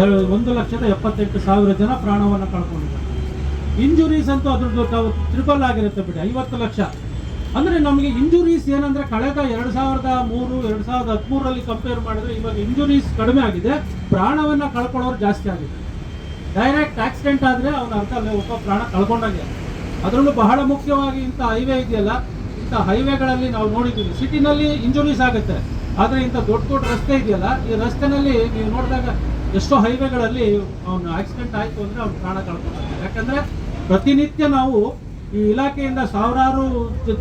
1,78,000 ಜನ ಪ್ರಾಣವನ್ನು ಕಳ್ಕೊಂಡಿದ್ದಾರೆ. ಇಂಜುರೀಸ್ ಅಂತೂ ಅದ್ರದ್ದು ಟ್ರಿಪಲ್ ಆಗಿರುತ್ತೆ ಬಿಡಿ, 50 ಲಕ್ಷ. ಅಂದರೆ ನಮಗೆ ಇಂಜುರೀಸ್ ಏನಂದರೆ ಕಳೆದ 2003 2013ರಲ್ಲಿ ಕಂಪೇರ್ ಮಾಡಿದ್ರೆ ಇವಾಗ ಇಂಜುರೀಸ್ ಕಡಿಮೆ ಆಗಿದೆ, ಪ್ರಾಣವನ್ನು ಕಳ್ಕೊಳ್ಳೋರು ಜಾಸ್ತಿ ಆಗಿದೆ. ಡೈರೆಕ್ಟ್ ಆಕ್ಸಿಡೆಂಟ್ ಆದರೆ ಅವನ ಅರ್ಥ ಒಬ್ಬ ಪ್ರಾಣ ಕಳ್ಕೊಂಡಾಗೆ. ಅದರಲ್ಲೂ ಬಹಳ ಮುಖ್ಯವಾಗಿ ಇಂಥ ಹೈವೇ ಇದೆಯಲ್ಲ, ಇಂಥ ಹೈವೇಗಳಲ್ಲಿ ನಾವು ನೋಡಿದ್ದೀವಿ ಸಿಟಿನಲ್ಲಿ ಇಂಜುರೀಸ್ ಆಗುತ್ತೆ, ಆದರೆ ಇಂಥ ದೊಡ್ಡ ದೊಡ್ಡ ರಸ್ತೆ ಇದೆಯಲ್ಲ, ಈ ರಸ್ತೆನಲ್ಲಿ ನೀವು ನೋಡಿದಾಗ ಎಷ್ಟೋ ಹೈವೇಗಳಲ್ಲಿ ಅವನು ಆಕ್ಸಿಡೆಂಟ್ ಆಯಿತು ಅಂದರೆ ಅವ್ನು ಪ್ರಾಣ ಕಳ್ಕೊಳ್ತಾರೆ. ಯಾಕಂದರೆ ಪ್ರತಿನಿತ್ಯ ನಾವು ಈ ಇಲಾಖೆಯಿಂದ ಸಾವಿರಾರು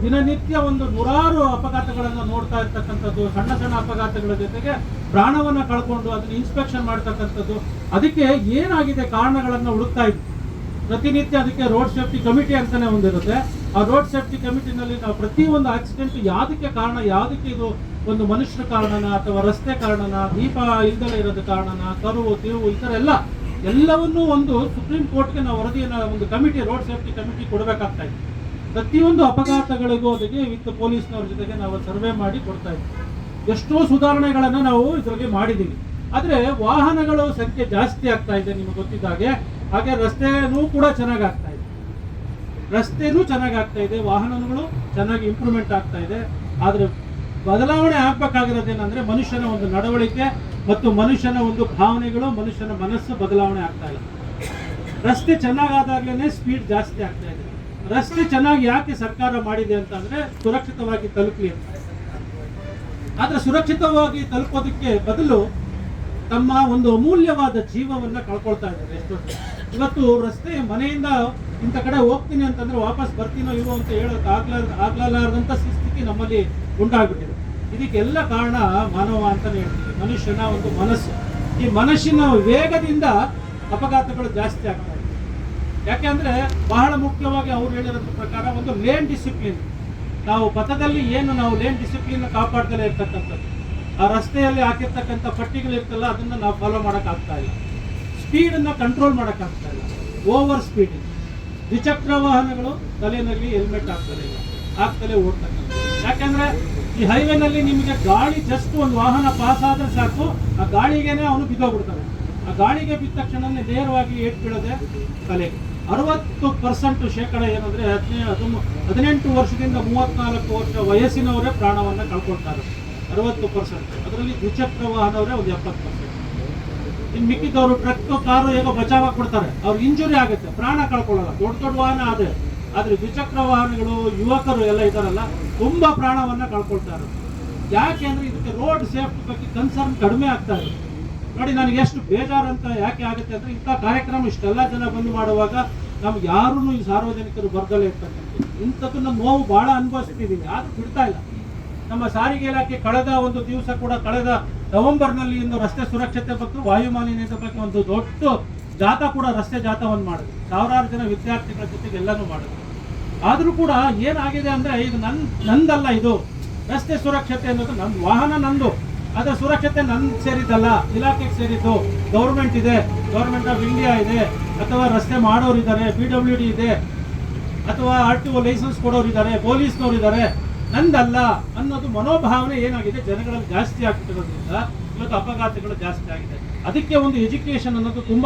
ದಿನನಿತ್ಯ ನೂರಾರು ಅಪಘಾತಗಳನ್ನು ನೋಡ್ತಾ ಇರ್ತಕ್ಕಂಥದ್ದು, ಸಣ್ಣ ಸಣ್ಣ ಅಪಘಾತಗಳ ಜೊತೆಗೆ ಪ್ರಾಣವನ್ನು ಕಳ್ಕೊಂಡು ಅದನ್ನು ಇನ್ಸ್ಪೆಕ್ಷನ್ ಮಾಡ್ತಕ್ಕಂಥದ್ದು. ಅದಕ್ಕೆ ಏನಾಗಿದೆ ಕಾರಣಗಳನ್ನು ಹುಡುಕ್ತಾ ಇದ್ವಿ ಪ್ರತಿನಿತ್ಯ. ಅದಕ್ಕೆ ರೋಡ್ ಸೇಫ್ಟಿ ಕಮಿಟಿ ಅಂತಲೇ ಒಂದಿರುತ್ತೆ. ಆ ರೋಡ್ ಸೇಫ್ಟಿ ಕಮಿಟಿನಲ್ಲಿ ನಾವು ಪ್ರತಿಯೊಂದು ಆಕ್ಸಿಡೆಂಟ್ ಯಾವುದಕ್ಕೆ ಕಾರಣ, ಯಾವುದಕ್ಕೆ ಇದು ಒಂದು ಮನುಷ್ಯರ ಕಾರಣನ ಅಥವಾ ರಸ್ತೆ ಕಾರಣನ, ದೀಪ ಇಲ್ದಲೇ ಇರೋದು ಕಾರಣನ, ಕರುವು ತಿರುವು ಈ ಥರ ಎಲ್ಲವನ್ನೂ ಒಂದು ಸುಪ್ರೀಂ ಕೋರ್ಟ್ಗೆ ನಾವು ವರದಿಯನ್ನು ಒಂದು ಕಮಿಟಿ, ರೋಡ್ ಸೇಫ್ಟಿ ಕಮಿಟಿ ಕೊಡಬೇಕಾಗ್ತಾ ಇದೆ. ಪ್ರತಿಯೊಂದು ಅಪಘಾತಗಳಿಗೂ ಅದಕ್ಕೆ ವಿತ್ ಪೊಲೀಸ್ನವ್ರ ಜೊತೆಗೆ ನಾವು ಸರ್ವೆ ಮಾಡಿ ಕೊಡ್ತಾ ಇದ್ದೀವಿ. ಎಷ್ಟೋ ಸುಧಾರಣೆಗಳನ್ನು ನಾವು ಇದರಲ್ಲಿ ಮಾಡಿದ್ದೀವಿ. ಆದರೆ ವಾಹನಗಳು ಸಂಖ್ಯೆ ಜಾಸ್ತಿ ಆಗ್ತಾ ಇದೆ ನಿಮಗೆ ಗೊತ್ತಿದ್ದಾಗೆ. ಹಾಗೆ ರಸ್ತೆನೂ ಕೂಡ ಚೆನ್ನಾಗಿ ಆಗ್ತಾ ಇದೆ, ವಾಹನಗಳು ಚೆನ್ನಾಗಿ ಇಂಪ್ರೂವ್ಮೆಂಟ್ ಆಗ್ತಾ ಇದೆ. ಆದರೆ ಬದಲಾವಣೆ ಆಗಬೇಕಾಗಿರೋದೇನೆಂದರೆ ಮನುಷ್ಯನ ಒಂದು ನಡವಳಿಕೆ ಮತ್ತು ಮನುಷ್ಯನ ಒಂದು ಭಾವನೆಗಳು, ಮನುಷ್ಯನ ಮನಸ್ಸು ಬದಲಾವಣೆ ಆಗ್ತಾ ಇಲ್ಲ. ರಸ್ತೆ ಚೆನ್ನಾಗಾದಾಗಲೇ ಸ್ಪೀಡ್ ಜಾಸ್ತಿ ಆಗ್ತಾ ಇದೆ. ರಸ್ತೆ ಚೆನ್ನಾಗಿ ಯಾಕೆ ಸರ್ಕಾರ ಮಾಡಿದೆ ಅಂತಂದರೆ ಸುರಕ್ಷಿತವಾಗಿ ತಲುಪಲಿ ಅಂತ. ಆದರೆ ಸುರಕ್ಷಿತವಾಗಿ ತಲುಪೋದಕ್ಕೆ ಬದಲು ತಮ್ಮ ಒಂದು ಅಮೂಲ್ಯವಾದ ಜೀವವನ್ನು ಕಳ್ಕೊಳ್ತಾ ಇದ್ದಾರೆ ಎಷ್ಟೋ. ಇವತ್ತು ರಸ್ತೆ ಮನೆಯಿಂದ ಇಂಥ ಕಡೆ ಹೋಗ್ತೀನಿ ಅಂತಂದ್ರೆ ವಾಪಸ್ ಬರ್ತೀನೋ ಇರೋ ಅಂತ ಹೇಳೋಕೆ ಆಗ್ಲಾರ್ದಂಥ ಸ್ಥಿತಿ ನಮ್ಮಲ್ಲಿ ಉಂಟಾಗ್ಬಿಟ್ಟಿದೆ. ಇದಕ್ಕೆಲ್ಲ ಕಾರಣ ಮಾನವ ಅಂತಲೇ ಹೇಳ್ತೀವಿ, ಮನುಷ್ಯನ ಒಂದು ಮನಸ್ಸು. ಈ ಮನಸ್ಸಿನ ವೇಗದಿಂದ ಅಪಘಾತಗಳು ಜಾಸ್ತಿ ಆಗ್ತಾ ಇದೆ. ಯಾಕೆಂದರೆ ಬಹಳ ಮುಖ್ಯವಾಗಿ ಅವ್ರು ಹೇಳಿರೋ ಪ್ರಕಾರ ಒಂದು ಲೇನ್ ಡಿಸಿಪ್ಲಿನ್, ನಾವು ಪಥದಲ್ಲಿ ನಾವು ಲೇನ್ ಡಿಸಿಪ್ಲಿನ್ ಕಾಪಾಡ್ದಲೇ ಇರ್ತಕ್ಕಂಥದ್ದು. ಆ ರಸ್ತೆಯಲ್ಲಿ ಹಾಕಿರ್ತಕ್ಕಂಥ ಪಟ್ಟಿಗಳಿರ್ತಲ್ಲ, ಅದನ್ನು ನಾವು ಫಾಲೋ ಮಾಡೋಕ್ಕಾಗ್ತಾ ಇಲ್ಲ. ಸ್ಪೀಡನ್ನು ಕಂಟ್ರೋಲ್ ಮಾಡೋಕ್ಕಾಗ್ತಾ ಇಲ್ಲ, ಓವರ್ ಸ್ಪೀಡಿಂಗ್. ದ್ವಿಚಕ್ರ ವಾಹನಗಳು ತಲೆಯಲ್ಲಿ ಹೆಲ್ಮೆಟ್ ಆಗ್ತಲೇ ಓಡ್ತಕ್ಕಂಥ. ಯಾಕೆಂದರೆ ಈ ಹೈವೇನಲ್ಲಿ ನಿಮಗೆ ಗಾಳಿ ಜಸ್ಟ್ ಒಂದು ವಾಹನ ಪಾಸ್ ಆದರೆ ಸಾಕು, ಆ ಗಾಳಿಗೇನೆ ಅವನು ಬಿದ್ದೋಗ್ಬಿಡ್ತಾನೆ. ಆ ಗಾಳಿಗೆ ಬಿದ್ದ ತಕ್ಷಣ ನೇರವಾಗಿ ಏಟ್ ಬೀಳೋದೆ ತಲೆಗೆ. 60% ಏನಂದರೆ 18 ವರ್ಷದಿಂದ 34 ವರ್ಷ ವಯಸ್ಸಿನವರೇ ಪ್ರಾಣವನ್ನು ಕಳ್ಕೊಳ್ತಾರೆ. 60%. ಅದರಲ್ಲಿ ದ್ವಿಚಕ್ರ ವಾಹನವರೇ ಒಂದು 70%. ಇನ್ನು ಮಿಕ್ಕಿದವರು ಟ್ರಕ್, ಕಾರು ಹೇಗೋ ಬಚಾವಾಗಿ ಕೊಡ್ತಾರೆ, ಅವ್ರಿಗೆ ಇಂಜುರಿ ಆಗುತ್ತೆ, ಪ್ರಾಣ ಕಳ್ಕೊಳ್ಳಲ್ಲ. ದೊಡ್ಡ ವಾಹನ ಆದರೆ ದ್ವಿಚಕ್ರ ವಾಹನಗಳು, ಯುವಕರು ಎಲ್ಲ ಇದ್ದಾರಲ್ಲ, ತುಂಬ ಪ್ರಾಣವನ್ನು ಕಳ್ಕೊಳ್ತಾರೆ. ಯಾಕೆ ಅಂದರೆ ಇದಕ್ಕೆ ರೋಡ್ ಸೇಫ್ಟಿ ಬಗ್ಗೆ ಕನ್ಸರ್ನ್ ಕಡಿಮೆ ಆಗ್ತಾ ಇದೆ. ನೋಡಿ ನನಗೆ ಎಷ್ಟು ಬೇಜಾರಂತ ಯಾಕೆ ಆಗುತ್ತೆ ಅಂದರೆ, ಇಂಥ ಕಾರ್ಯಕ್ರಮ ಇಷ್ಟೆಲ್ಲ ಜನ ಬಂದು ಮಾಡುವಾಗ ನಮ್ಗೆ ಯಾರೂ ಈ ಸಾರ್ವಜನಿಕರು ಬರ್ದಲೇ ಇರ್ತಕ್ಕಂಥದ್ದು. ಇಂಥದ್ದನ್ನು ನೋವು ಭಾಳ ಅನುಭವಿಸ್ತಿದ್ದೀವಿ, ಆದರೂ ಬಿಡ್ತಾ ಇಲ್ಲ. ನಮ್ಮ ಸಾರಿಗೆ ಇಲಾಖೆ ಕಳೆದ ಒಂದು ದಿವಸ ಕೂಡ, ಕಳೆದ ನವೆಂಬರ್ನಲ್ಲಿ ಇನ್ನು ರಸ್ತೆ ಸುರಕ್ಷತೆ ಮತ್ತು ವಾಯು ಮಾಲಿನ್ಯದ ಬಗ್ಗೆ ಒಂದು ದೊಡ್ಡ ಜಾಥಾ ಕೂಡ, ರಸ್ತೆ ಜಾಥಾವನ್ನು ಮಾಡಿದ್ರು. ಸಾವಿರಾರು ಜನ ವಿದ್ಯಾರ್ಥಿಗಳ ಜೊತೆಗೆ ಎಲ್ಲನೂ ಮಾಡಿದ್ರು. ಆದರೂ ಕೂಡ ಏನಾಗಿದೆ ಅಂದರೆ, ಇದು ನಂದಲ್ಲ, ಇದು ರಸ್ತೆ ಸುರಕ್ಷತೆ ಅನ್ನೋದು ನನ್ನ ವಾಹನ ನಂದು, ಆದರೆ ಸುರಕ್ಷತೆ ನನ್ನ ಸೇರಿದ್ದಲ್ಲ, ಇಲಾಖೆಗೆ ಸೇರಿದ್ದು. ಗೌರ್ಮೆಂಟ್ ಇದೆ, ಗೌರ್ಮೆಂಟ್ ಆಫ್ ಇಂಡಿಯಾ ಇದೆ, ಅಥವಾ ರಸ್ತೆ ಮಾಡೋರಿದ್ದಾರೆ, PWD ಇದೆ, ಅಥವಾ RTO ಲೈಸೆನ್ಸ್ ಕೊಡೋರಿದ್ದಾರೆ, ಪೊಲೀಸ್ನವರಿದ್ದಾರೆ, ನಂದಲ್ಲ ಅನ್ನೋದು ಮನೋಭಾವನೆ ಏನಾಗಿದೆ ಜನಗಳಲ್ಲಿ ಜಾಸ್ತಿ ಆಗ್ತಿರೋದ್ರಿಂದ ಇವತ್ತು ಅಪಘಾತಗಳು ಜಾಸ್ತಿ ಆಗಿದೆ. ಅದಕ್ಕೆ ಒಂದು ಎಜುಕೇಷನ್ ಅನ್ನೋದು ತುಂಬ